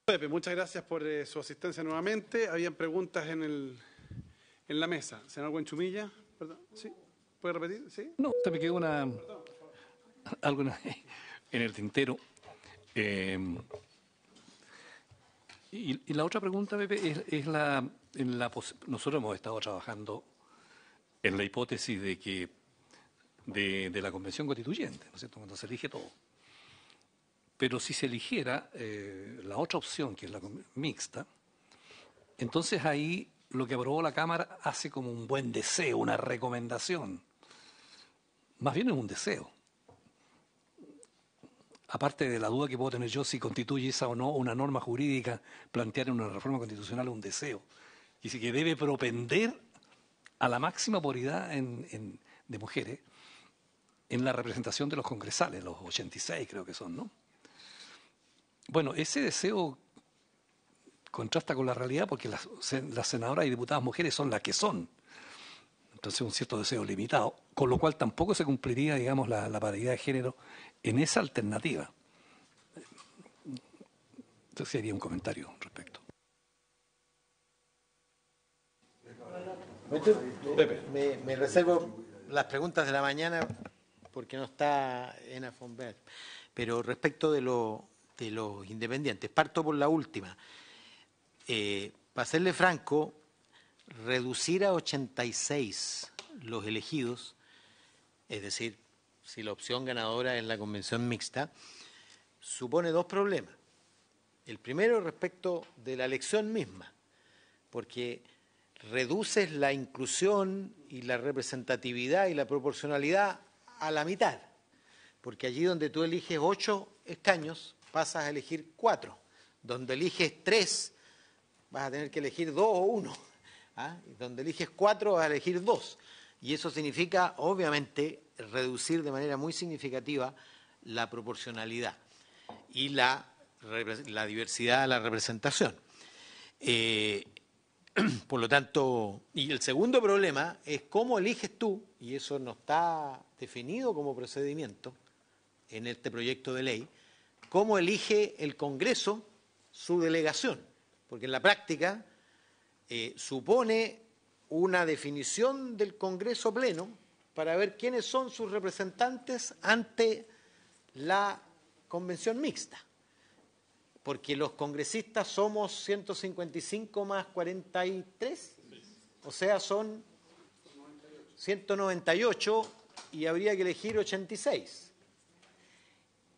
Pepe, muchas gracias por su asistencia nuevamente. Habían preguntas en la mesa. Senador Buenchumilla, perdón, ¿sí? ¿Puede repetir? ¿Sí? No, se me quedó algo en el tintero. Y la otra pregunta, Pepe, es nosotros hemos estado trabajando en la hipótesis de que de la Convención Constituyente, ¿no es cierto?, cuando se elige todo. Pero si se eligiera la otra opción, que es la mixta, entonces ahí lo que aprobó la Cámara hace como un buen deseo, una recomendación. Más bien es un deseo. Aparte de la duda que puedo tener yo si constituye esa o no una norma jurídica, plantear en una reforma constitucional un deseo. Dice que debe propender a la máxima paridad de mujeres en la representación de los congresales, los 86 creo que son, ¿no? Bueno, ese deseo contrasta con la realidad porque las senadoras y diputadas mujeres son las que son. Entonces un cierto deseo limitado, con lo cual tampoco se cumpliría, digamos, la paridad de género en esa alternativa. Entonces sería un comentario al respecto. Me reservo las preguntas de la mañana porque no está Ena Fonberg. Pero respecto de los independientes, parto por la última. Para serle franco, reducir a 86 los elegidos, es decir, si la opción ganadora es la convención mixta, supone dos problemas. El primero respecto de la elección misma, porque reduces la inclusión y la representatividad y la proporcionalidad a la mitad, porque allí donde tú eliges 8 escaños pasas a elegir 4, donde eliges 3 vas a tener que elegir 2 o 1, ¿ah? Y donde eliges 4 vas a elegir 2, y eso significa obviamente reducir de manera muy significativa la proporcionalidad y la diversidad de la representación. Por lo tanto, y el segundo problema es cómo eliges tú, y eso no está definido como procedimiento en este proyecto de ley, cómo elige el Congreso su delegación, porque en la práctica supone una definición del Congreso pleno para ver quiénes son sus representantes ante la convención mixta. Porque los congresistas somos 155 más 43, o sea, son 198 y habría que elegir 86.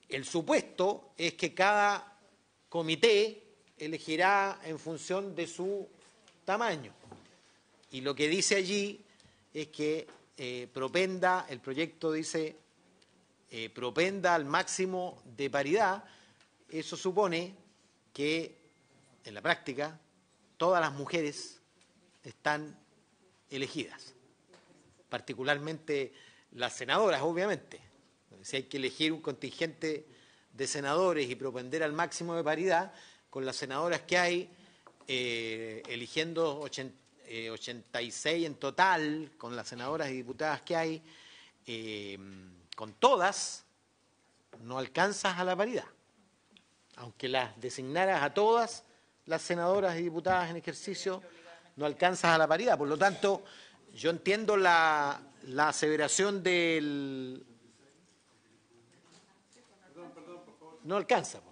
El supuesto es que cada comité elegirá en función de su tamaño. Y lo que dice allí es que propenda, el proyecto dice, propenda al máximo de paridad. Eso supone que, en la práctica, todas las mujeres están elegidas, particularmente las senadoras, obviamente. Si hay que elegir un contingente de senadores y propender al máximo de paridad, con las senadoras que hay, eligiendo 86 en total, con las senadoras y diputadas que hay, con todas, no alcanzas a la paridad. Aunque las designaras a todas las senadoras y diputadas en ejercicio, no alcanzas a la paridad. Por lo tanto, yo entiendo la aseveración del... No alcanza.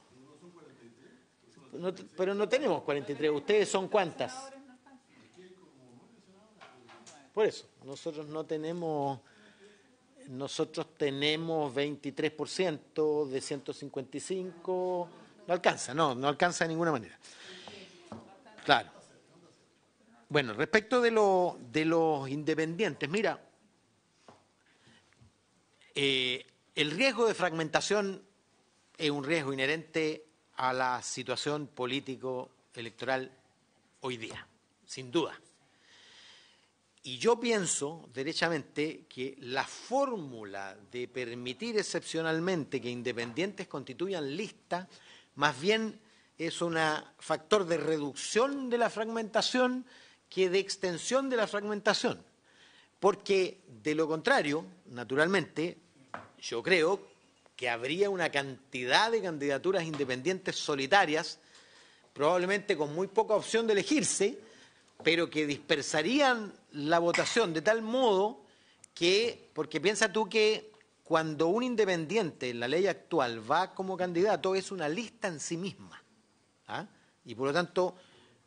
No, pero no tenemos 43. ¿Ustedes son cuántas? Por eso, nosotros no tenemos... Nosotros tenemos 23% de 155... No alcanza, no alcanza de ninguna manera. Claro. Bueno, respecto de los independientes, mira, el riesgo de fragmentación es un riesgo inherente a la situación político-electoral hoy día, sin duda. Y yo pienso, derechamente, que la fórmula de permitir excepcionalmente que independientes constituyan listas más bien es un factor de reducción de la fragmentación que de extensión de la fragmentación. Porque, de lo contrario, naturalmente, yo creo que habría una cantidad de candidaturas independientes solitarias probablemente con muy poca opción de elegirse, pero que dispersarían la votación de tal modo que, porque piensa tú que cuando un independiente en la ley actual va como candidato es una lista en sí misma, ¿ah? Y por lo tanto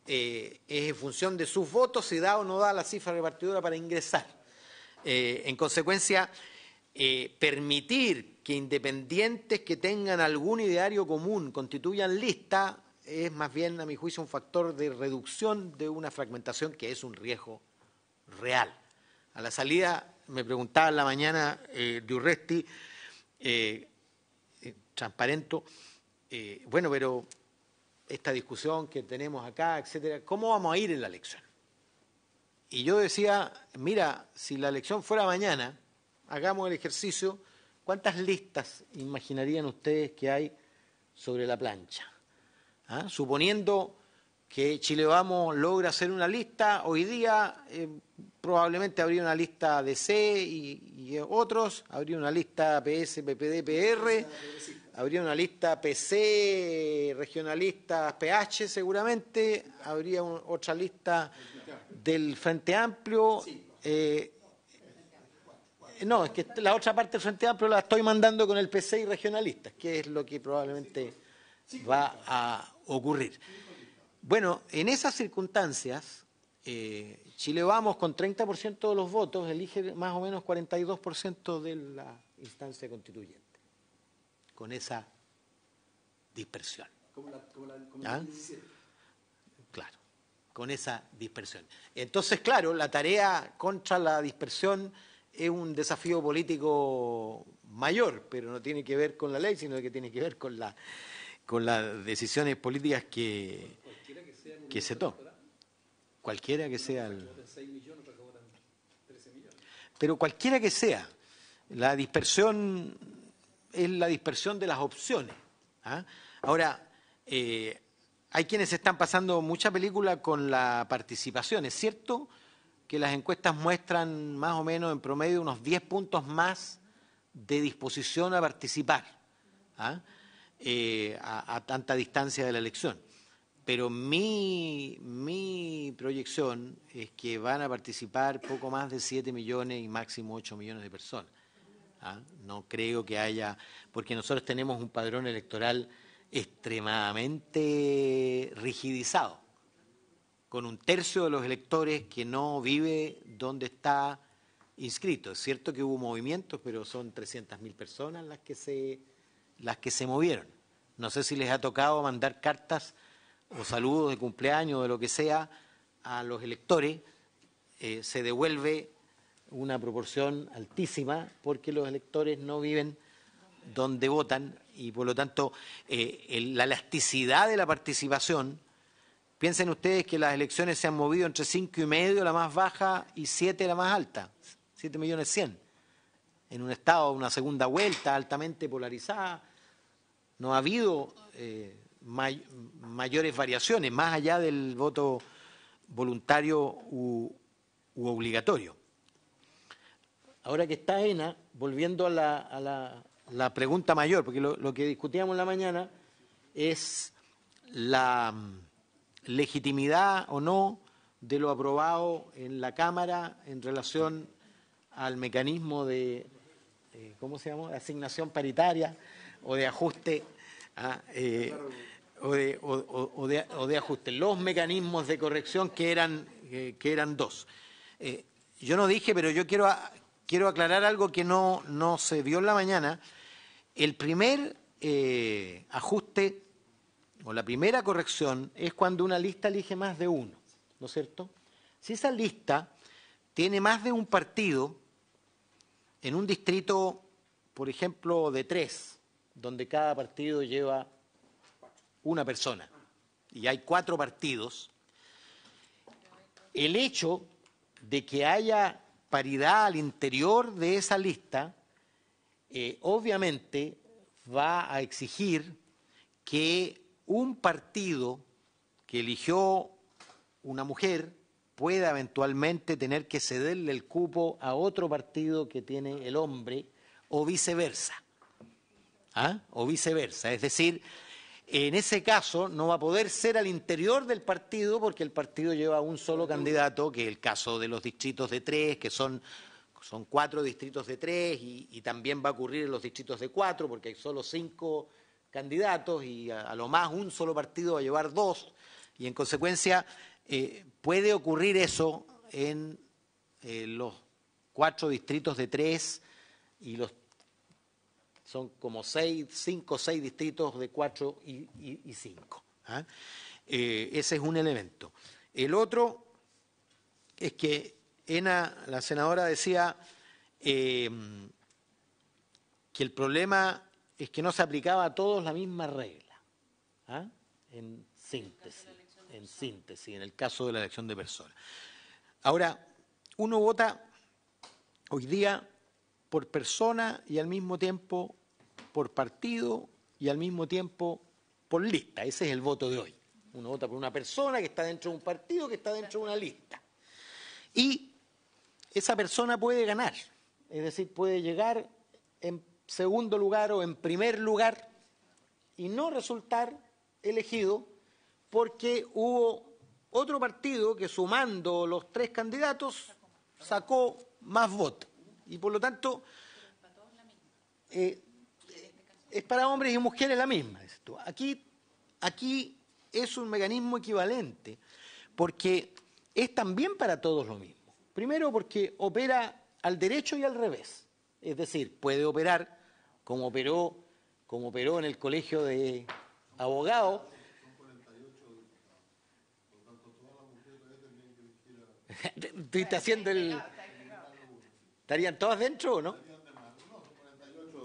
es en función de sus votos si da o no da la cifra repartidora para ingresar. En consecuencia, permitir que independientes que tengan algún ideario común constituyan lista es más bien, a mi juicio, un factor de reducción de una fragmentación que es un riesgo real. A la salida, me preguntaba en la mañana de Urresti, transparento, bueno, pero esta discusión que tenemos acá, etcétera, ¿cómo vamos a ir en la elección? Y yo decía, mira, si la elección fuera mañana, hagamos el ejercicio, ¿cuántas listas imaginarían ustedes que hay sobre la plancha? ¿Ah? Suponiendo que Chile Vamos logra hacer una lista, hoy día probablemente habría una lista DC y otros, habría una lista PS, PPD, PR, habría una lista PC, regionalistas, PH seguramente, habría otra lista del Frente Amplio. No, es que la otra parte del Frente Amplio la estoy mandando con el PC y regionalistas, que es lo que probablemente va a ocurrir. Bueno, en esas circunstancias, Chile Vamos con 30% de los votos elige más o menos 42% de la instancia constituyente, con esa dispersión. ¿Ah? Claro, con esa dispersión. Entonces, claro, la tarea contra la dispersión es un desafío político mayor, pero no tiene que ver con la ley, sino que tiene que ver con las decisiones políticas que se toman. Cualquiera que sea pero cualquiera que sea, la dispersión es la dispersión de las opciones. ¿Ah? Ahora, hay quienes están pasando mucha película con la participación. Es cierto que las encuestas muestran más o menos en promedio unos 10 puntos más de disposición a participar, ¿ah? A tanta distancia de la elección. Pero mi proyección es que van a participar poco más de 7 millones y máximo 8 millones de personas. ¿Ah? No creo que haya, porque nosotros tenemos un padrón electoral extremadamente rigidizado, con 1/3 de los electores que no vive donde está inscrito. Es cierto que hubo movimientos, pero son 300.000 personas las que se movieron. No sé si les ha tocado mandar cartas o saludos de cumpleaños o de lo que sea a los electores. Se devuelve una proporción altísima porque los electores no viven donde votan y por lo tanto la elasticidad de la participación. Piensen ustedes que las elecciones se han movido entre 5,5 la más baja y 7 la más alta, 7.100.000, en un estado, una segunda vuelta altamente polarizada. No ha habido mayores variaciones, más allá del voto voluntario u obligatorio. Ahora que está ENA, volviendo a la pregunta mayor, porque lo que discutíamos en la mañana es la legitimidad o no de lo aprobado en la Cámara en relación al mecanismo de, ¿cómo se llama?, de asignación paritaria o de ajuste, o de ajuste. Los mecanismos de corrección que eran dos. Yo no dije, pero yo quiero aclarar algo que no se vio en la mañana. El primer ajuste o la primera corrección es cuando una lista elige más de uno, ¿no es cierto? Si esa lista tiene más de un partido en un distrito, por ejemplo, de 3, donde cada partido lleva una persona y hay 4 partidos, el hecho de que haya paridad al interior de esa lista obviamente va a exigir que un partido que eligió una mujer pueda eventualmente tener que cederle el cupo a otro partido que tiene el hombre o viceversa. ¿Ah? O viceversa. Es decir, En ese caso no va a poder ser al interior del partido porque el partido lleva un solo candidato, que es el caso de los distritos de 3, que son 4 distritos de 3 y también va a ocurrir en los distritos de 4 porque hay solo 5 candidatos y a lo más un solo partido va a llevar 2 y en consecuencia puede ocurrir eso en los 4 distritos de 3 y son como 5 o 6 distritos de 4 y 5. ¿Ah? Ese es un elemento. El otro es que la senadora decía que el problema es que no se aplicaba a todos la misma regla. ¿Ah? En síntesis, en el caso de la elección de personas. Ahora, uno vota hoy día por persona y al mismo tiempo por partido y al mismo tiempo por lista. Ese es el voto de hoy. Uno vota por una persona que está dentro de un partido que está dentro de una lista. Y esa persona puede ganar, es decir, puede llegar en segundo lugar o en primer lugar y no resultar elegido porque hubo otro partido que sumando los 3 candidatos sacó más votos. Y por lo tanto, es para hombres y mujeres la misma. Aquí es un mecanismo equivalente, porque es también para todos lo mismo. Primero porque opera al derecho y al revés. Es decir, puede operar como operó en el colegio de abogados. ¿Estuviste haciendo el...? ¿Estarían todas dentro o no?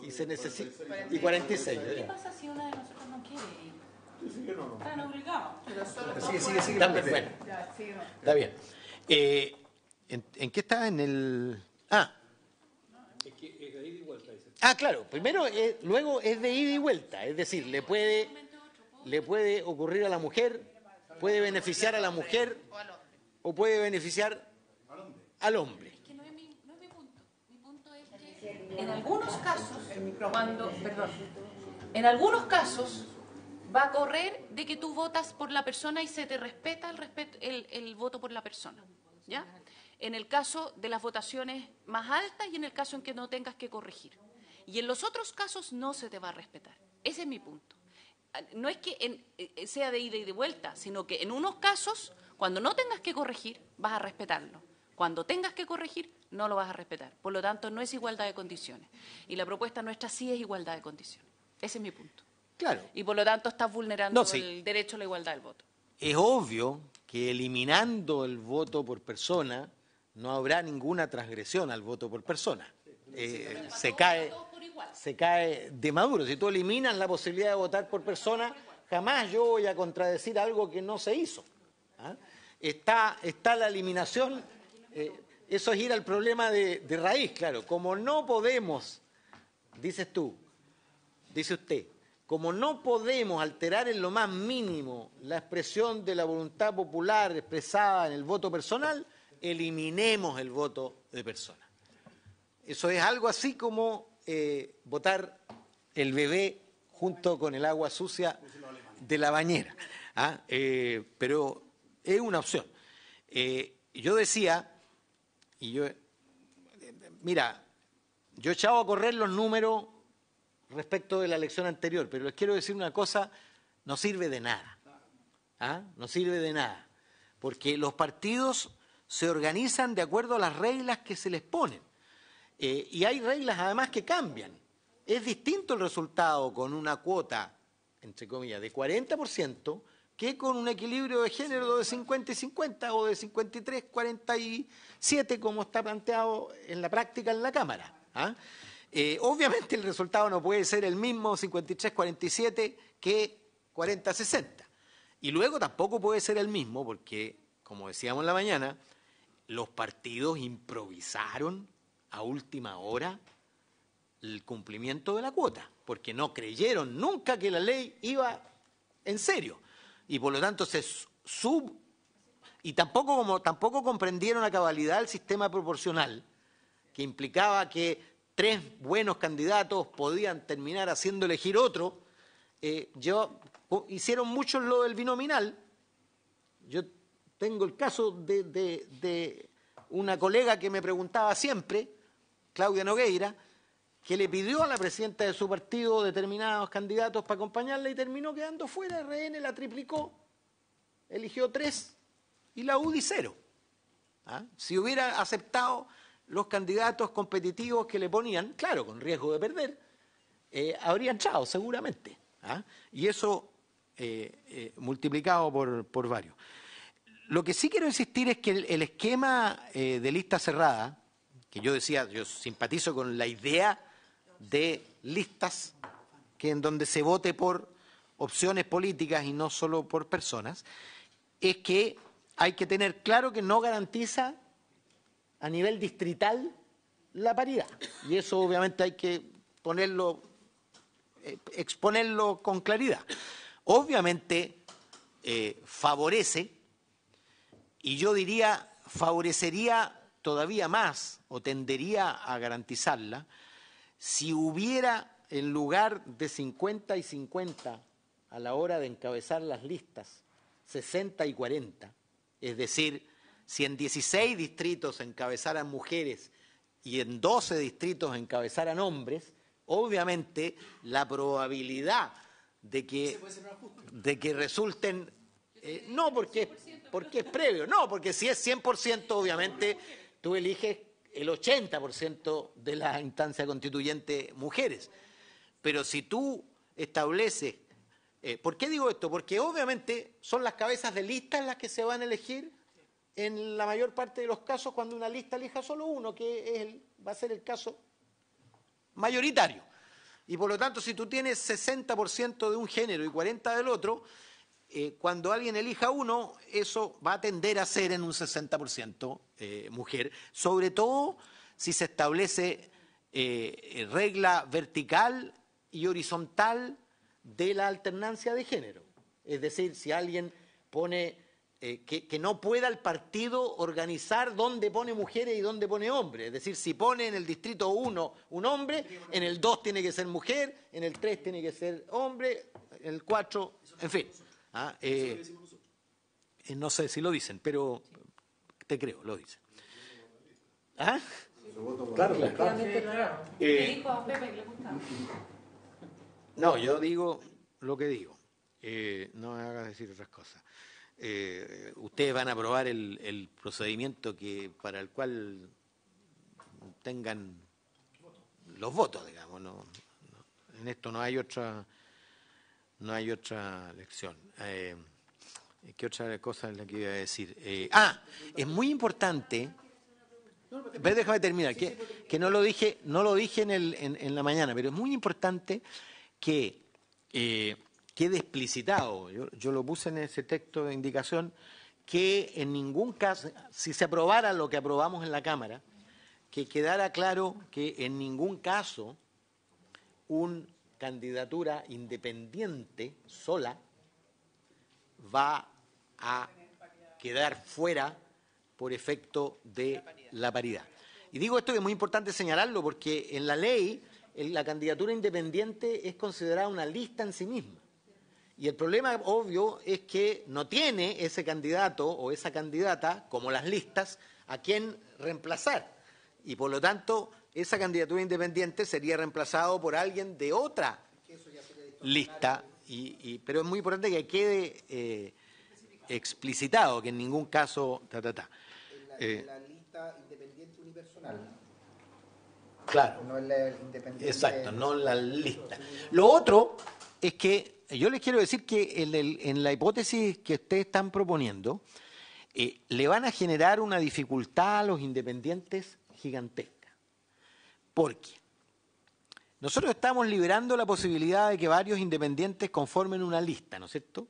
Y se necesita... Y 46. ¿Qué pasa si una de nosotros no quiere ir? Están obligados. Sigue. Bueno, está bien. ¿En qué está? En el... Es que es de ida y vuelta. Claro. Primero, luego es de ida y vuelta. Es decir, le puede ocurrir a la mujer, puede beneficiar a la mujer o puede beneficiar al hombre. Es que no es mi punto. Mi punto es que en algunos casos, en algunos casos va a correr de que tú votas por la persona y se te respeta el voto por la persona, ¿ya? En el caso de las votaciones más altas y en el caso en que no tengas que corregir. Y en los otros casos no se te va a respetar. Ese es mi punto. No es que sea de ida y de vuelta, sino que en unos casos, cuando no tengas que corregir, vas a respetarlo. Cuando tengas que corregir, no lo vas a respetar. Por lo tanto, no es igualdad de condiciones. Y la propuesta nuestra sí es igualdad de condiciones. Ese es mi punto. Claro. Y por lo tanto, estás vulnerando el derecho a la igualdad del voto. Es obvio que eliminando el voto por persona no habrá ninguna transgresión al voto por persona. Se cae de maduro. Si tú eliminas la posibilidad de votar por persona, jamás yo voy a contradecir algo que no se hizo. ¿Ah? Está la eliminación, eso es ir al problema de raíz, claro. Como no podemos, dice usted, como no podemos alterar en lo más mínimo la expresión de la voluntad popular expresada en el voto personal, eliminemos el voto de persona. Eso es algo así como botar el bebé junto con el agua sucia de la bañera. Pero es una opción. Yo decía, mira, yo he echado a correr los números respecto de la elección anterior, pero les quiero decir una cosa, no sirve de nada. No sirve de nada. Porque los partidos se organizan de acuerdo a las reglas que se les ponen. Y hay reglas además que cambian. Es distinto el resultado con una cuota, entre comillas, de 40% que con un equilibrio de género de 50 y 50 o de 53-47 como está planteado en la práctica en la Cámara. Obviamente el resultado no puede ser el mismo 53-47 que 40-60. Y luego tampoco puede ser el mismo porque, como decíamos en la mañana, los partidos improvisaron a última hora el cumplimiento de la cuota, porque no creyeron nunca que la ley iba en serio. Y por lo tanto tampoco comprendieron a cabalidad el sistema proporcional, que implicaba que 3 buenos candidatos podían terminar haciendo elegir otro. hicieron muchos lo del binominal. Yo tengo el caso de una colega que me preguntaba siempre, Claudia Nogueira, que le pidió a la presidenta de su partido determinados candidatos para acompañarla y terminó quedando fuera. RN la triplicó, eligió 3 y la UDI 0. ¿Ah? Si hubiera aceptado los candidatos competitivos que le ponían, claro, con riesgo de perder, habría entrado seguramente. ¿Ah? Y eso multiplicado por varios. Lo que sí quiero insistir es que el esquema de lista cerrada, que yo decía, yo simpatizo con la idea de listas que en donde se vote por opciones políticas y no solo por personas, es que hay que tener claro que no garantiza a nivel distrital la paridad. Y eso obviamente hay que exponerlo con claridad. Obviamente favorece, y yo diría favorecería todavía más o tendería a garantizarla si hubiera, en lugar de 50 y 50 a la hora de encabezar las listas, 60 y 40, es decir, si en 16 distritos encabezaran mujeres y en 12 distritos encabezaran hombres, obviamente la probabilidad de que resulten... no, porque es previo, no, porque si es 100%, obviamente tú eliges el 80% de la instancia constituyente mujeres. Pero si tú estableces... ¿por qué digo esto? Porque obviamente son las cabezas de lista las que se van a elegir en la mayor parte de los casos cuando una lista elija solo uno, que va a ser el caso mayoritario. Y por lo tanto, si tú tienes 60% de un género y 40% del otro, cuando alguien elija uno, eso va a tender a ser en un 60% mujer, sobre todo si se establece regla vertical y horizontal de la alternancia de género. Es decir, si alguien pone que no pueda el partido organizar dónde pone mujeres y dónde pone hombres. Es decir, si pone en el distrito 1 un hombre, en el 2 tiene que ser mujer, en el 3 tiene que ser hombre, en el 4, en fin. No sé si lo dicen, pero te creo, lo dicen. ¿Ah? Claro. No, yo digo lo que digo. No me hagas decir otras cosas. Ustedes van a aprobar el procedimiento para el cual tengan los votos, digamos. En esto no hay otra lección. ¿Qué otra cosa es la que iba a decir? Es muy importante. Déjame terminar, que no lo dije en la mañana, pero es muy importante que quede explicitado, yo lo puse en ese texto de indicación, que en ningún caso, si se aprobara lo que aprobamos en la Cámara, que quedara claro que en ningún caso una candidatura independiente sola va a quedar fuera por efecto de la paridad. Y digo esto que es muy importante señalarlo porque en la ley la candidatura independiente es considerada una lista en sí misma. Y el problema obvio es que no tiene ese candidato o esa candidata, como las listas, a quien reemplazar. Y por lo tanto, esa candidatura independiente sería reemplazado por alguien de otra lista. Pero es muy importante que quede explicitado que en ningún caso... En la lista independiente unipersonal. Claro. No en la independiente. Exacto, no en la lista. Lo otro es que yo les quiero decir que en la hipótesis que ustedes están proponiendo, le van a generar una dificultad a los independientes gigantesca. ¿Por qué? Nosotros estamos liberando la posibilidad de que varios independientes conformen una lista, ¿no es cierto?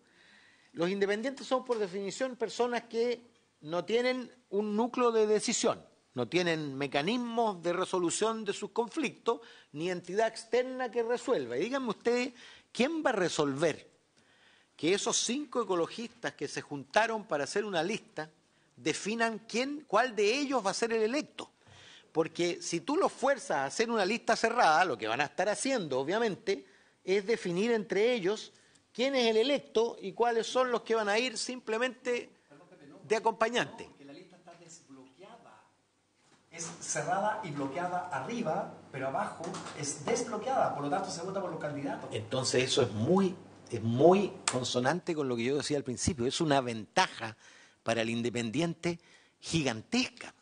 Los independientes son, por definición, personas que no tienen un núcleo de decisión, no tienen mecanismos de resolución de sus conflictos, ni entidad externa que resuelva. Y díganme ustedes, ¿quién va a resolver que esos 5 ecologistas que se juntaron para hacer una lista definan cuál de ellos va a ser el electo? Porque si tú los fuerzas a hacer una lista cerrada, lo que van a estar haciendo, obviamente, es definir entre ellos quién es el electo y cuáles son los que van a ir simplemente de acompañante. Que la lista está desbloqueada. Es cerrada y bloqueada arriba, pero abajo es desbloqueada, por lo tanto se vota por los candidatos. Entonces eso es muy consonante con lo que yo decía al principio. Es una ventaja para el independiente gigantesca,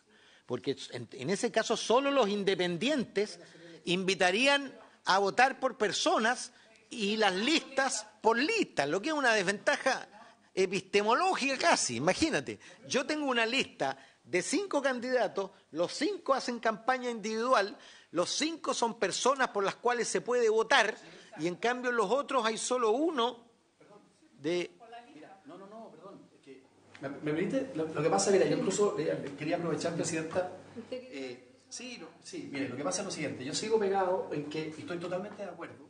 porque en ese caso solo los independientes invitarían a votar por personas y las listas por listas, lo que es una desventaja epistemológica casi. Imagínate, yo tengo una lista de 5 candidatos, los 5 hacen campaña individual, los 5 son personas por las cuales se puede votar, y en cambio los otros hay solo uno de... Perdón. Es que, ¿me permite? Lo que pasa, mira, yo incluso quería aprovechar, Presidenta. Mire, lo que pasa es lo siguiente. Yo sigo pegado en que, y estoy totalmente de acuerdo,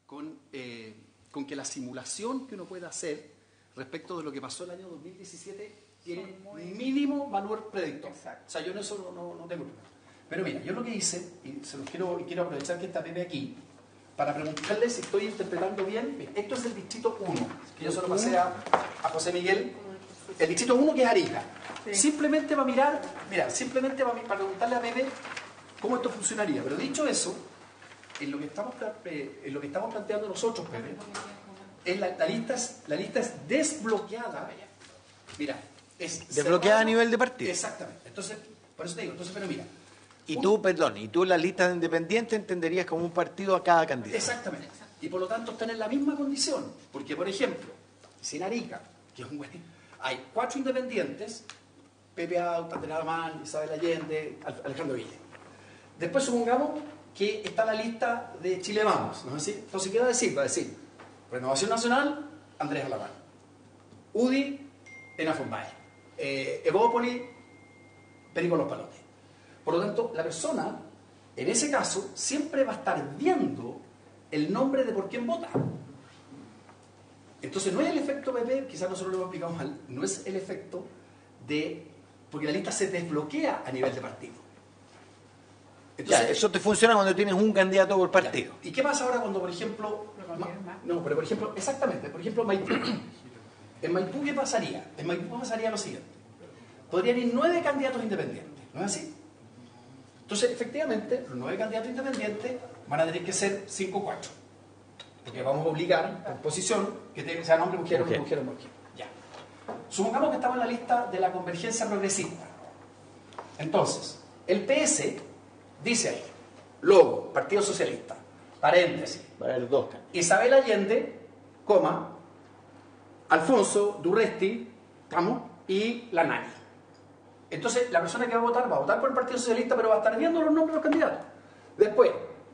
con que la simulación que uno puede hacer respecto de lo que pasó el año 2017 tiene mínimo valor predictor. Exacto. O sea, yo en eso no tengo problema. Pero mira, yo lo que hice, y se los quiero aprovechar que está Pepe aquí, para preguntarle si estoy interpretando bien. Esto es el distrito 1, que yo se lo pasé a José Miguel. El distrito 1, que es Arica. Sí. Simplemente va a mirar, para preguntarle a Pepe cómo esto funcionaría. Pero dicho eso, en lo que estamos planteando nosotros, Pepe, es la lista es desbloqueada. Mira, es desbloqueada cerrada, a nivel de partido. Exactamente. Entonces, por eso te digo, pero mira. Y tú la lista de independientes entenderías como un partido a cada candidato. Exactamente. Y por lo tanto están en la misma condición. Porque, por ejemplo, si en Arica, que es un buen, hay 4 independientes, Pepe Auta, Alamán, Isabel Allende, Alejandro Ville. Después supongamos que está la lista de Chile Vamos, ¿no es así? Entonces, ¿qué va a decir? Va a decir Renovación Nacional, Andrés Alamán. UDI, Ena Fonbae. Evópoli, Perico Los Palotes. Por lo tanto, la persona, en ese caso, siempre va a estar viendo el nombre de por quién vota. Entonces, no es el efecto PP, quizás nosotros lo hemos explicado mal, no es el efecto de... porque la lista se desbloquea a nivel de partido. Entonces, ya, eso te funciona cuando tienes un candidato por partido. Ya. ¿Y qué pasa ahora cuando, por ejemplo... pero por ejemplo, exactamente, por ejemplo, Maipú. En Maipú, ¿qué pasaría? En Maipú pasaría lo siguiente. Podrían ir 9 candidatos independientes, ¿no es así? Entonces, efectivamente, los 9 candidatos independientes van a tener que ser 5-4. Porque vamos a obligar, por posición, que sean hombres, mujeres, mujeres, mujeres. Ya. Supongamos que estamos en la lista de la convergencia progresista. Entonces, el PS dice ahí, logo, Partido Socialista, paréntesis. Va a haber 2 candidatos. Isabel Allende, coma, Alfonso Durresti, ¿estamos? Y la Nani. Entonces, la persona que va a votar por el Partido Socialista, pero va a estar viendo los nombres de los candidatos. Después,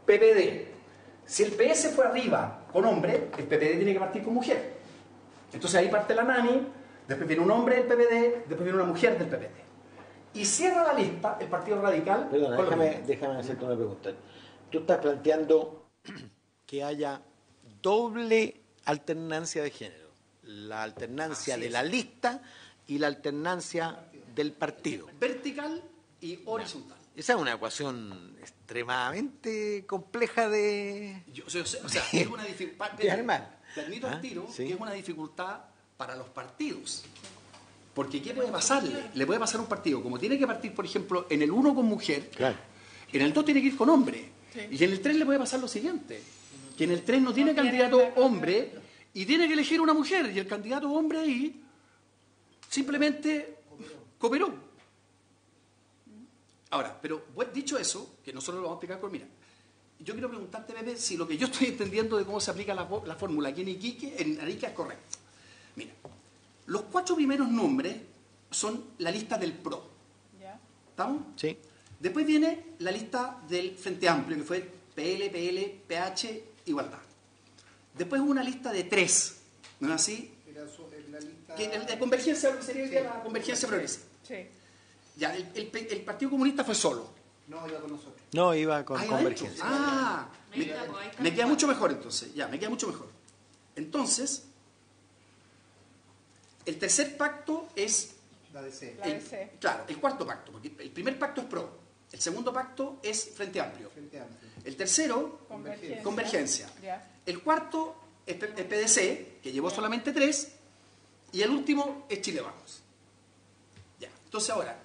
PPD. Si el PS fue arriba con hombre, el PPD tiene que partir con mujer. Entonces ahí parte la Nani, después viene un hombre del PPD, después viene una mujer del PPD. Y cierra la lista el Partido Radical. Perdona, déjame hacerte una pregunta. Tú estás planteando que haya doble alternancia de género. La alternancia de la lista y la alternancia del partido. Vertical y horizontal. Esa es una ecuación extremadamente compleja de... O sea, es una dificultad... Te admito al tiro que es una dificultad para los partidos. Porque ¿qué puede pasarle? Le puede pasar a un partido, como tiene que partir, por ejemplo, en el 1 con mujer, claro, en el 2 tiene que ir con hombre. Sí. Y en el 3 le puede pasar lo siguiente, que en el 3 no tiene candidato hombre y tiene que elegir una mujer, y el candidato hombre ahí simplemente cooperó. Ahora, pero dicho eso, que nosotros lo vamos a explicar con, mira, yo quiero preguntarte, Pepe, si lo que yo estoy entendiendo de cómo se aplica la fórmula aquí en Iquique, en Arica, es correcto. Mira, los 4 primeros nombres son la lista del PRO. ¿Estamos? Sí. Después viene la lista del Frente Amplio, que fue PL, PL, PH, Igualdad. Después hubo una lista de 3, ¿no es así? La lista... Que de convergencia, lo que sería la convergencia progresiva. Sí. Ya, el Partido Comunista fue solo. No, iba con nosotros. No, iba con convergencia. Me queda mucho mejor entonces. Ya, me queda mucho mejor. Entonces, el tercer pacto es... La DC. Claro, el cuarto pacto, porque el primer pacto es PRO. El segundo pacto es Frente Amplio. Frente Amplio. El tercero, convergencia. El cuarto, es PDC, que llevó solamente 3, y el último es Chile Vamos. Ya. Entonces ahora,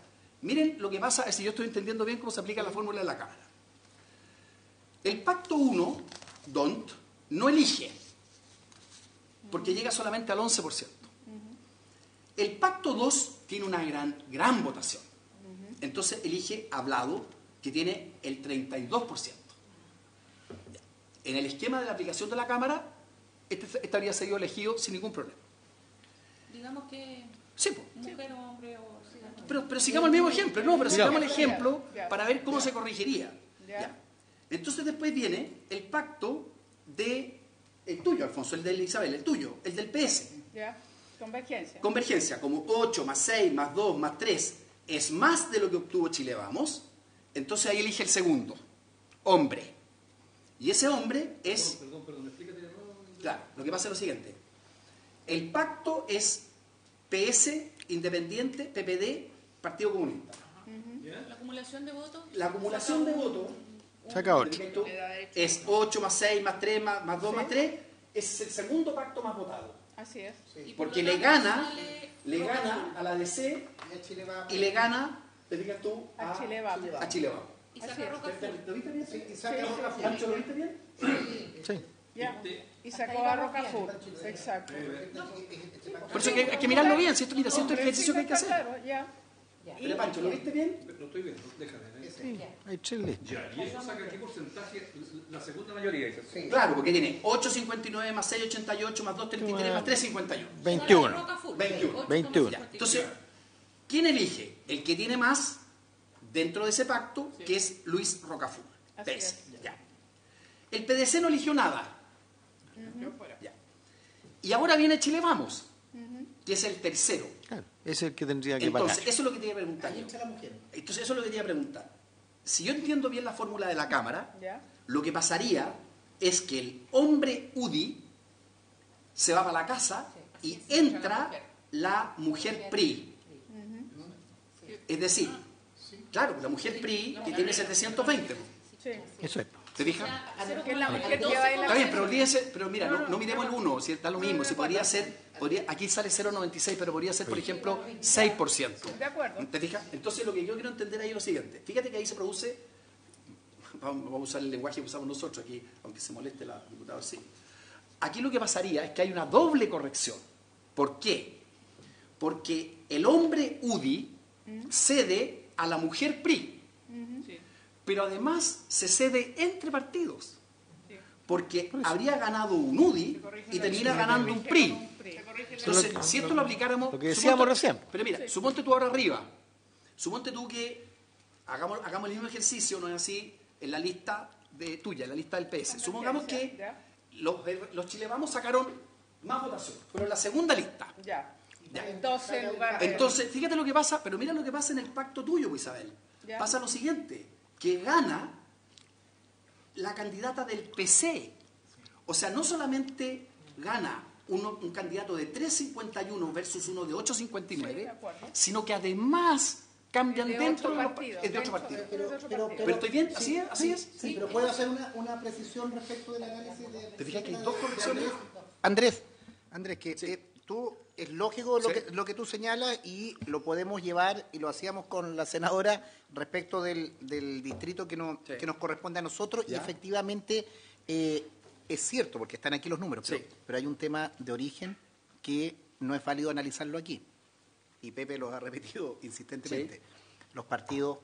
miren lo que pasa, si yo estoy entendiendo bien cómo se aplica la fórmula de la Cámara. El pacto 1, DONT, no elige, porque llega solamente al 11%. El pacto 2 tiene una gran votación. Entonces elige hablado, que tiene el 32%. En el esquema de la aplicación de la Cámara, este habría sido elegido sin ningún problema. Digamos que Sí, pues. mujer o hombre o... Pero sigamos el mismo ejemplo, no, pero sigamos el ejemplo Ya. para ver cómo se corregiría. Ya. Ya. Entonces después viene el pacto de el tuyo, Alfonso, el de Isabel, el tuyo, el del PS. ¿Ya? Convergencia. Convergencia, como 8 más 6 más 2 más 3 es más de lo que obtuvo Chile Vamos, entonces ahí elige el segundo, hombre. Y ese hombre es... Perdón, explícate de nuevo. Claro, lo que pasa es lo siguiente. El pacto es PS, Independiente, PPD, Partido Comunista. La acumulación de votos. La acumulación de votos Saca 8. perfecto, es 8 más 6 más 3 más 2 más 3, es el segundo pacto más votado. Así es. Y por Porque lo le tanto gana, sale le Roca gana Azul. a la DC Y a Chile va y le gana, te fijas tú, A Chile Vamos. a Chile Vamos. Y Así saca es. Roca Azul. ¿Lo viste bien? y saca otra fuente. Pancho, ¿lo viste bien? Sí. Ya. Y Hasta sacó ahí a vamos Roca bien. Azul. Exacto. Por eso hay que mirarlo bien, si esto, mira, si esto es el ejercicio que hay que Está hacer. claro, ya. Pero Pancho, ¿lo viste bien? Lo estoy viendo, déjame ver. Sí, hay 3 listas. Ya, y eso saca qué porcentaje, la segunda mayoría, dices. Sí. Claro, porque tiene 8,59 más 6,88 más 2,33 más 3,51. Sale 21. Roca Azul. 21. 21. Ya. Entonces, ¿quién elige? El que tiene más dentro de ese pacto, que es Luis Rocaful. Así PS. es. Ya. El PDC no eligió nada. Ya. Y ahora viene Chile Vamos, que es el tercero. Claro, ese es el que tendría que Entonces, pagar. eso es lo que te iba a preguntar Ahí yo. entra la mujer. Entonces, eso es lo que te iba a preguntar. Si yo entiendo bien la fórmula de la Cámara, Ya. lo que pasaría es que el hombre UDI se va para la casa y entra la mujer PRI. Es decir, claro, la mujer PRI que tiene 720. Sí. Eso es. ¿Te fijas? Porque es la mujer que lleva ahí la... Está bien, pero olvídese, pero mira, no miremos el 1, si está lo mismo, si podría ser, aquí sale 0,96, pero podría ser, por ejemplo, 6%. De acuerdo. ¿Te fijas? Entonces lo que yo quiero entender ahí es lo siguiente. Fíjate que ahí se produce, vamos a usar el lenguaje que usamos nosotros aquí, aunque se moleste la diputada, sí. Aquí lo que pasaría es que hay una doble corrección. ¿Por qué? Porque el hombre UDI cede a la mujer PRI. Pero además se cede entre partidos, porque habría ganado un UDI y termina ganando un PRI. Entonces, si esto lo aplicáramos... lo que decíamos suponte- recién. Pero mira, suponte tú ahora arriba, suponte tú que hagamos el mismo ejercicio, no es así, en la lista tuya, en la lista del PS. Supongamos que Ya. los chilevamos sacaron más votación, pero en la segunda lista. Ya. Ya. Entonces, en lugar de... Entonces, fíjate lo que pasa, pero mira lo que pasa en el pacto tuyo, pues, Isabel. Ya. Pasa lo siguiente, que gana la candidata del PC. O sea, no solamente gana un candidato de 3,51 versus uno de 8,59, Sí, de acuerdo. sino que además cambian De dentro otro de los partido, es de otro dentro partido. de otro Pero partido. ¿Pero estoy bien? ¿Así es? ¿Así es? Sí, pero puedo hacer una precisión respecto del análisis de... ¿Te fijas que hay dos correcciones? Andrés, que tú es lógico Sí. lo que tú señalas y lo podemos llevar y lo hacíamos con la senadora respecto del distrito que Sí. nos corresponde a nosotros y Ya. efectivamente es cierto porque están aquí los números, Sí. pero hay un tema de origen que no es válido analizarlo aquí y Pepe lo ha repetido insistentemente. Sí. Los partidos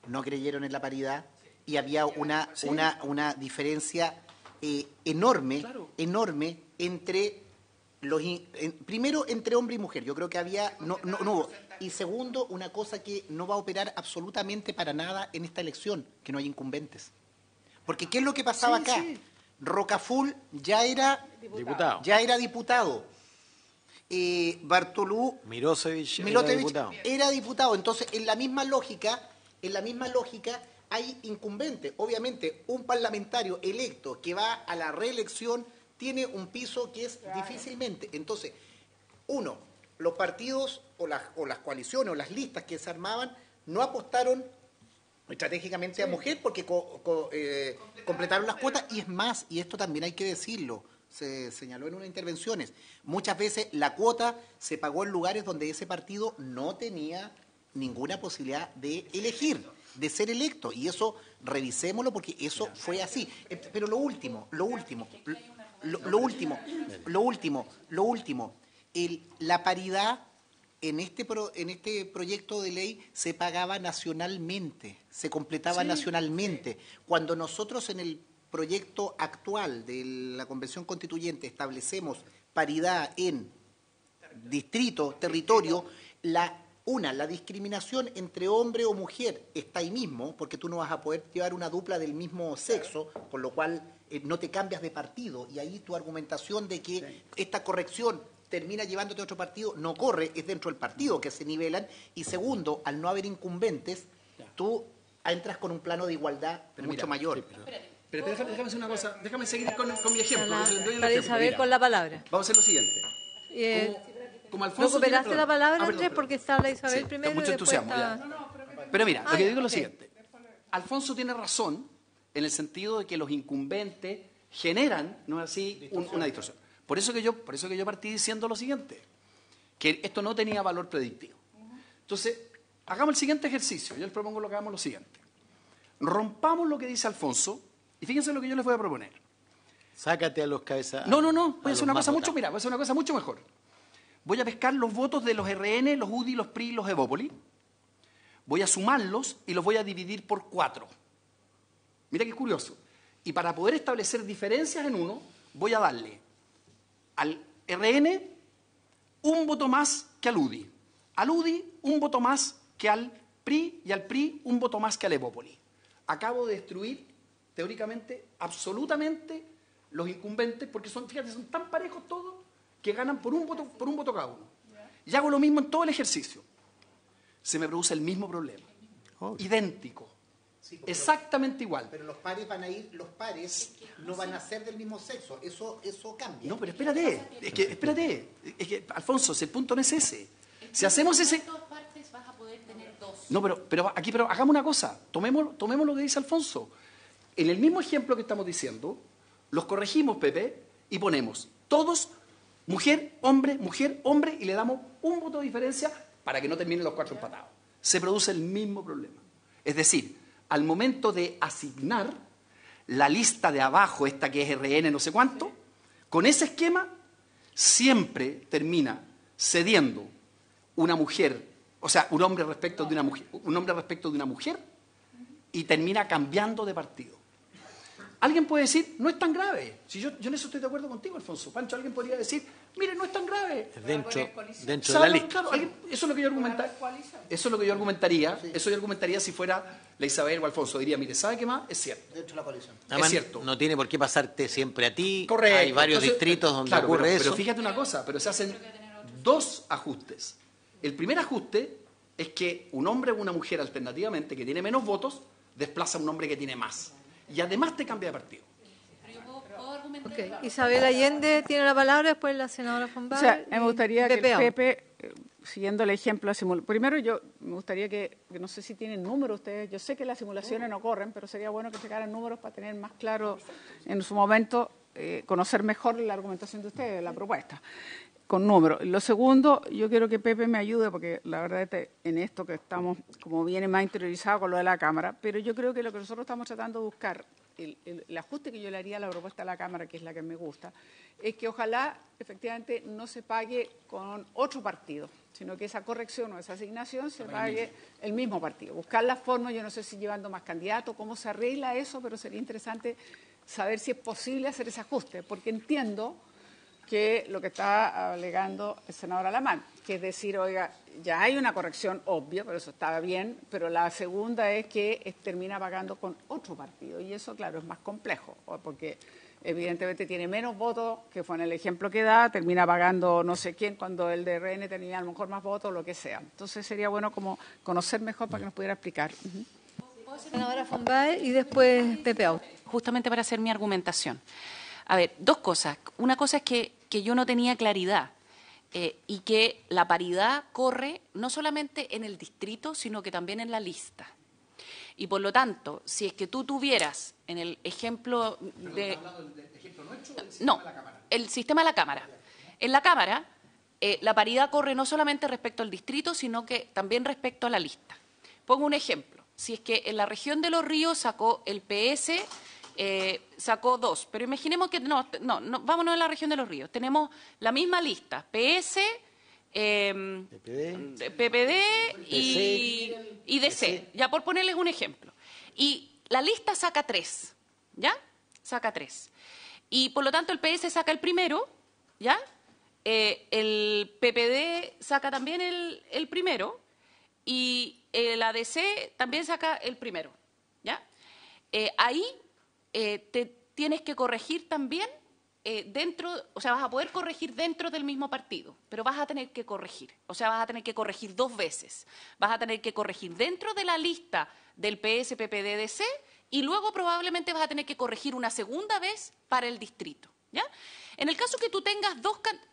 no creyeron en la paridad y había una diferencia enorme, Claro. enorme entre primero entre hombre y mujer. Yo creo que había no hubo. Y segundo, una cosa que no va a operar absolutamente para nada en esta elección, que no hay incumbentes. Porque ¿qué es lo que pasaba Sí, acá? sí. Rocaful ya era diputado. Bartolú Milosevic Milosevic era diputado. Entonces, en la misma lógica hay incumbentes. Obviamente, un parlamentario electo que va a la reelección tiene un piso que es difícilmente. Entonces, los partidos o las coaliciones o las listas que se armaban no apostaron estratégicamente a mujer porque completaron las cuotas y es más, y esto también hay que decirlo, se señaló en unas intervenciones. Muchas veces la cuota se pagó en lugares donde ese partido no tenía ninguna posibilidad de elegir, de ser electo. Y eso, revisémoslo porque eso fue así. Pero lo último, la paridad en este proyecto de ley se pagaba nacionalmente, se completaba nacionalmente. Cuando nosotros en el proyecto actual de la Convención Constituyente establecemos paridad en distrito, territorio, la discriminación entre hombre o mujer está ahí mismo, porque tú no vas a poder llevar una dupla del mismo sexo, con lo cual no te cambias de partido, y ahí tu argumentación de que esta corrección termina llevándote a otro partido no corre, es dentro del partido que se nivelan, y segundo, al no haber incumbentes, tú entras con un plano de igualdad mucho mayor. Pero déjame hacer una cosa, déjame seguir con mi ejemplo. Para Isabel con la palabra. Vamos a hacer lo siguiente. Como Alfonso ¿Recuperaste tiene- la palabra, perdón, Andrés? perdón. Porque está la Isabel Sí, primero con mucho y después entusiasmo, está... Pero mira, lo que digo es lo ok. siguiente. Alfonso tiene razón en el sentido de que los incumbentes generan, no es así, una distorsión. Por eso que yo partí diciendo lo siguiente, que esto no tenía valor predictivo. Entonces, hagamos el siguiente ejercicio. Yo les propongo lo que hagamos lo siguiente. Rompamos lo que dice Alfonso, y fíjense lo que yo les voy a proponer. Sácate a los cabezas. No, voy a los hacer una más cosa votados. voy a hacer una cosa mucho mejor. Voy a pescar los votos de los RN, los UDI, los PRI y los Evópoli. Voy a sumarlos y los voy a dividir por 4. Mira qué curioso. Y para poder establecer diferencias en uno, voy a darle al RN un voto más que al UDI. Al UDI un voto más que al PRI y al PRI un voto más que al Evópoli. Acabo de destruir, teóricamente, absolutamente los incumbentes, porque fíjate, son tan parejos todos que ganan por un voto cada uno. Y hago lo mismo en todo el ejercicio. Se me produce el mismo problema. Idéntico. Sí, porque Exactamente igual. Pero los pares no van a ser del mismo sexo, eso cambia. No, pero espérate. Es que, Alfonso, el punto no es ese. Si hacemos ese... En todas partes vas a poder tener 2. No, pero hagamos una cosa. Tomemos lo que dice Alfonso. En el mismo ejemplo que estamos diciendo, los corregimos, Pepe, y ponemos todos mujer, hombre, y le damos un voto de diferencia para que no terminen los 4 empatados. Se produce el mismo problema. Es decir, al momento de asignar la lista de abajo, esta que es RN no sé cuánto, con ese esquema siempre termina cediendo una mujer, o sea, un hombre respecto de una mujer, y termina cambiando de partido. Alguien puede decir, no es tan grave. Si yo en eso estoy de acuerdo contigo, Alfonso. Pancho, alguien podría decir, mire, no es tan grave. Dentro de Claro, la lista. claro, eso es lo que yo argumentaría si fuera la Isabel o Alfonso. Diría, mire, ¿sabe qué más? Es cierto. Dentro de la coalición. Además, es cierto. no tiene por qué pasarte siempre a ti. Correcto. Hay varios Entonces, distritos donde claro, ocurre pero eso. fíjate una cosa, pero se hacen 2 ajustes. El primer ajuste es que un hombre o una mujer alternativamente que tiene menos votos desplaza a un hombre que tiene más. Y además te cambia de partido. Pero yo puedo argumentar. Ok. Isabel Allende tiene la palabra, después la senadora Fombal. O sea, me gustaría que Pepe Out. Pepe, siguiendo el ejemplo de simulación, primero me gustaría que no sé si tienen números ustedes, yo sé que las simulaciones no corren, pero sería bueno que sacaran números para tener más claro en su momento, conocer mejor la argumentación de ustedes, la propuesta, con números. Lo segundo, yo quiero que Pepe me ayude, porque la verdad es que en esto que estamos, como viene más interiorizado con lo de la Cámara, pero yo creo que lo que nosotros estamos tratando de buscar, el ajuste que yo le haría a la propuesta de la Cámara, que es la que me gusta, es que ojalá efectivamente no se pague con otro partido, sino que esa corrección o esa asignación se pague el mismo partido. Buscar la forma, yo no sé si llevando más candidatos, cómo se arregla eso, pero sería interesante saber si es posible hacer ese ajuste, porque entiendo que lo que está alegando el senador Alamán, que es decir, oiga, ya hay una corrección obvia, pero eso estaba bien, pero la segunda es que termina pagando con otro partido, y eso, claro, es más complejo, porque evidentemente tiene menos votos, que fue en el ejemplo que da, termina pagando no sé quién, cuando el de RN tenía a lo mejor más votos, lo que sea. Entonces sería bueno como conocer mejor para que nos pudiera explicar. Senadora Fombal y después Pepe Out. Justamente para hacer mi argumentación. A ver, 2 cosas. Una cosa es que yo no tenía claridad y que la paridad corre no solamente en el distrito, sino que también en la lista. Y por lo tanto, si es que tú tuvieras en el ejemplo de... No, el sistema de la Cámara. En la Cámara, la paridad corre no solamente respecto al distrito, sino que también respecto a la lista. Pongo un ejemplo. Si es que en la región de Los Ríos sacó el PS, sacó 2, pero imaginemos que no, vámonos a la región de Los Ríos. Tenemos la misma lista, PS, PPD y DC, ya por ponerles un ejemplo. Y la lista saca 3, ¿ya? Saca 3. Y por lo tanto el PS saca el primero, ¿ya? El PPD saca también el primero y la DC también saca el primero, ¿ya? Ahí te tienes que corregir también dentro, o sea, vas a poder corregir dentro del mismo partido, pero vas a tener que corregir, o sea, vas a tener que corregir 2 veces. Vas a tener que corregir dentro de la lista del PS, PPD, DC y luego probablemente vas a tener que corregir una segunda vez para el distrito, ¿ya? En el caso que tú tengas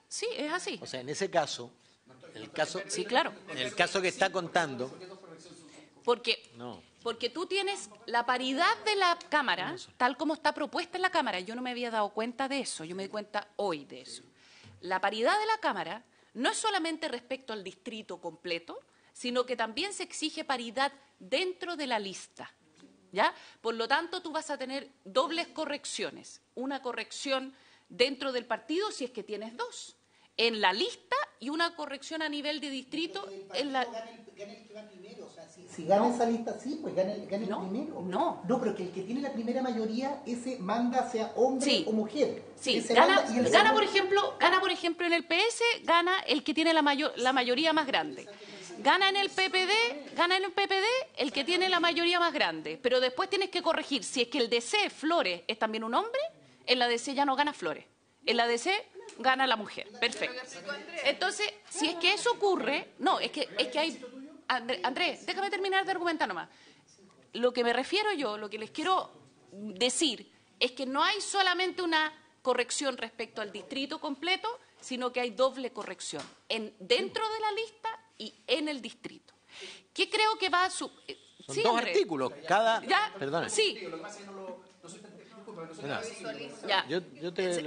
sí, es así. O sea, en ese caso, sí, claro. En el caso que está contando, porque tú tienes la paridad de la Cámara, tal como está propuesta en la Cámara. Yo no me había dado cuenta de eso, yo me di cuenta hoy de eso. La paridad de la Cámara no es solamente respecto al distrito completo, sino que también se exige paridad dentro de la lista, ¿ya? Por lo tanto, tú vas a tener dobles correcciones. Una corrección dentro del partido si es que tienes 2, en la lista, y una corrección a nivel de distrito en la... Gana el que va primero, o sea, si gana esa lista, sí, pues gana el primero. No, pero que el que tiene la primera mayoría, ese manda sea hombre o mujer. Sí, gana por ejemplo en el PS, gana el que tiene la mayoría más grande. Gana en el PPD el que tiene la mayoría más grande, pero después tienes que corregir, si es que el DC, Flores, es también un hombre, en la DC ya no gana Flores, en la DC gana la mujer. Perfecto. Entonces, si es que eso ocurre, es que hay... Andrés, déjame terminar de argumentar nomás. Lo que me refiero yo, lo que les quiero decir, es que no hay solamente una corrección respecto al distrito completo, sino que hay doble corrección dentro de la lista y en el distrito. ¿Qué creo que va a Son 2 artículos, cada... ¿Ya? Perdona. Sí. Ya.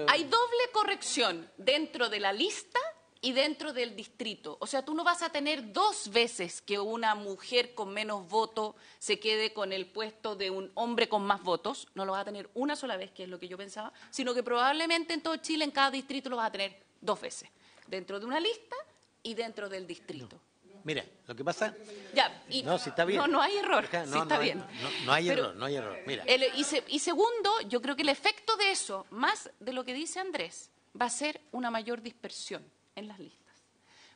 Hay doble corrección dentro de la lista y dentro del distrito. O sea, tú no vas a tener 2 veces que una mujer con menos votos se quede con el puesto de un hombre con más votos. No lo vas a tener una sola vez, que es lo que yo pensaba, sino que probablemente en todo Chile, en cada distrito, lo vas a tener 2 veces. Dentro de una lista y dentro del distrito. Mira, lo que pasa... Ya, si está bien. No hay error, está bien. No hay error. Mira. Y segundo, yo creo que el efecto de eso, más de lo que dice Andrés, va a ser una mayor dispersión en las listas.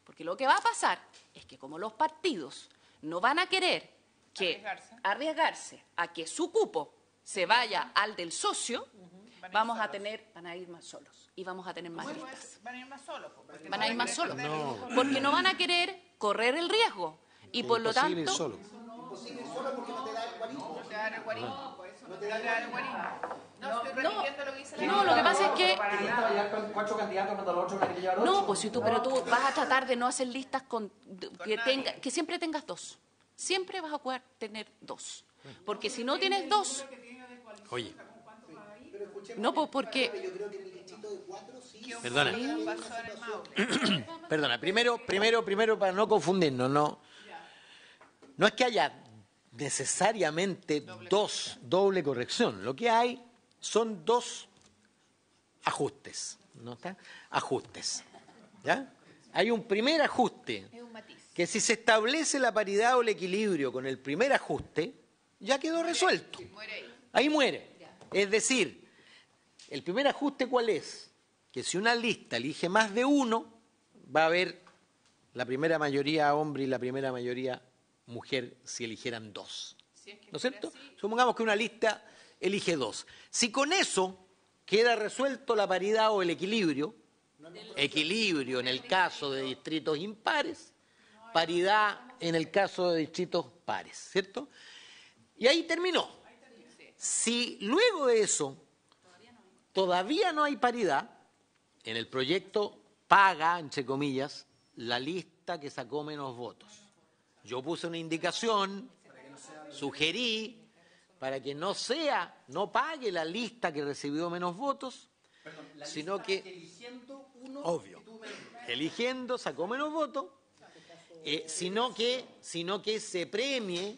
Porque lo que va a pasar es que como los partidos no van a querer arriesgarse a que su cupo se vaya al del socio, van a ir más solos y vamos a tener más listas. Van a ir más solos. Van a ir más solos. Porque no van a querer correr el riesgo. Y por lo tanto... Imposible solo porque no te da el guarismo. No te da el guarismo, por eso no te da el guarismo. No, estoy repitiendo lo que dice la No, lo que pasa es que... No, pues pero tú vas a tratar de no hacer listas que siempre tengas 2. Siempre vas a poder tener 2. Porque si no tienes 2... Oye. No, pues porque... Yo creo que en el distrito de 4 sí. Perdona, primero para no confundirnos, no es que haya necesariamente 2 doble corrección, lo que hay son 2 ajustes, ¿no está? Ajustes, ¿ya? Hay un primer ajuste, que si se establece la paridad o el equilibrio con el primer ajuste, ya quedó resuelto. Ahí muere. Es decir, el primer ajuste, ¿cuál es? Que si una lista elige más de 1, va a haber la primera mayoría hombre y la primera mayoría mujer si eligieran 2. ¿No es cierto? Supongamos que una lista elige 2. Si con eso queda resuelto la paridad o el equilibrio en el caso de distritos impares, paridad en el caso de distritos pares, ¿cierto? Y ahí terminó. Si luego de eso todavía no hay paridad, en el proyecto paga, entre comillas, la lista que sacó menos votos. Yo puse una indicación sugerí para que no pague la lista que recibió menos votos, sino que, eligiendo uno, obvio, eligiendo sacó menos votos, sino que se premie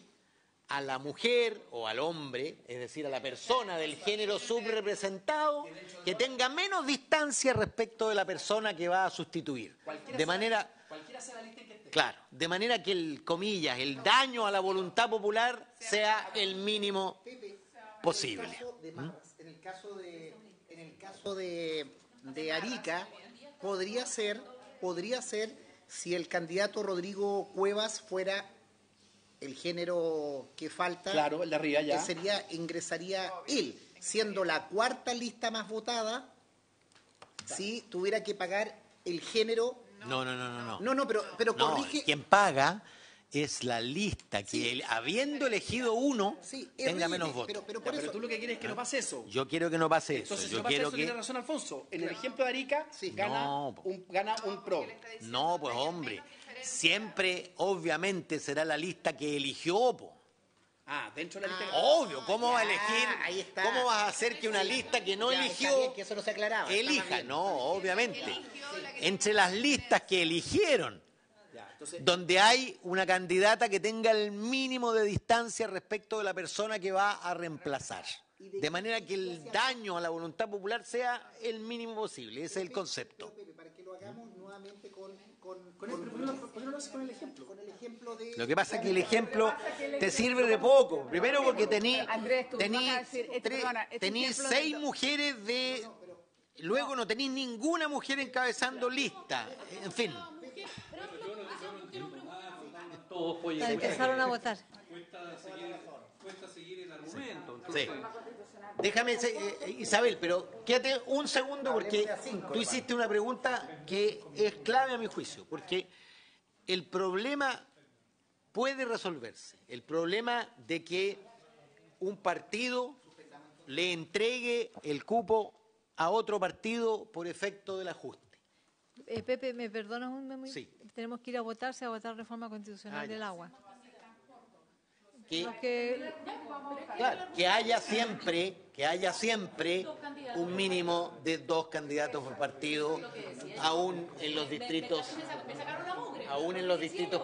a la mujer o al hombre, es decir, a la persona del género subrepresentado, que tenga menos distancia respecto de la persona que va a sustituir. Cualquiera sea la lista en que esté. Claro, de manera que el daño a la voluntad popular sea el mínimo posible. En el caso de Arica, podría ser si el candidato Rodrigo Cuevas fuera el género que falta, Claro, el de arriba ya. ingresaría él, siendo la cuarta lista más votada, si tuviera que pagar el género. No. No, pero No, corrige. quien paga es la lista que, Sí. habiendo elegido uno, Sí, tenga horrible, menos votos. pero por Pero eso. tú lo que quieres es que no pase eso. Yo quiero que no pase eso. Entonces, si Yo no pasa quiero eso, que... tiene razón Alfonso. En el ejemplo de Arica, gana, No, po. gana un pro. No, pues hombre, siempre obviamente será la lista que eligió, po. Ah, dentro de la lista. Obvio, ¿cómo va a elegir? Ahí está. ¿Cómo vas a hacer que una lista que no Ya, está eligió bien, que eso no se aclaraba, estaba elija? bien. No, obviamente. Entre las listas que eligieron, Ya, entonces, donde hay una candidata que tenga el mínimo de distancia respecto de la persona que va a reemplazar. De manera que el daño a la voluntad popular sea el mínimo posible. Ese es el concepto. Pepe, para que lo hagamos nuevamente con ¿por qué no lo haces con el ejemplo? con el ejemplo de. Lo que pasa es que el ejemplo te sirve de poco. Primero porque Andrés, tú vas a decir, perdona, tenís ejemplo 6 de- mujeres de... Luego no tenís ninguna mujer encabezando lista. En fin. Todos pues, Empezaron a votar. cuesta seguir el argumento. Sí. Déjame, Isabel, pero quédate un segundo porque tú hiciste una pregunta que es clave a mi juicio, porque el problema puede resolverse. El problema de que un partido le entregue el cupo a otro partido por efecto del ajuste. Pepe, ¿me perdonas un momento? Sí. Tenemos que ir a votarse, a votar reforma constitucional ya. del agua. Que, Porque claro, que haya siempre un mínimo de 2 candidatos por partido, aún en los distritos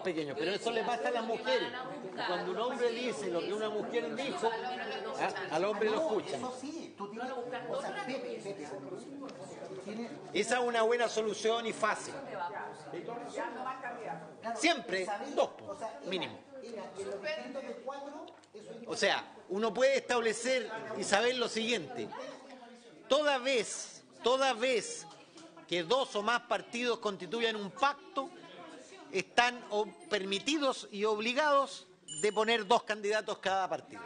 pequeños. Pero eso le pasa a las mujeres. Cuando un hombre dice lo que una mujer dijo, al hombre lo escuchan. Eso sí, tú tienes. O sea, Pepe, Esa es una buena solución y fácil. Siempre 2, mínimo. O sea, uno puede establecer y saber lo siguiente. Toda vez que 2 o más partidos constituyan un pacto, están permitidos y obligados de poner 2 candidatos cada partido.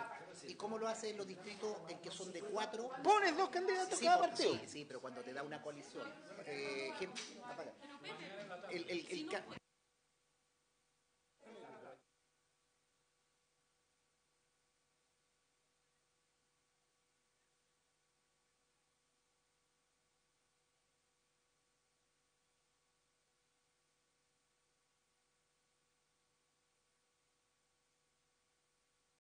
¿Y cómo lo hace en los distritos en que son de 4? Pones 2 candidatos Sí, cada partido. sí, pero cuando te da una coalición. Apaga. El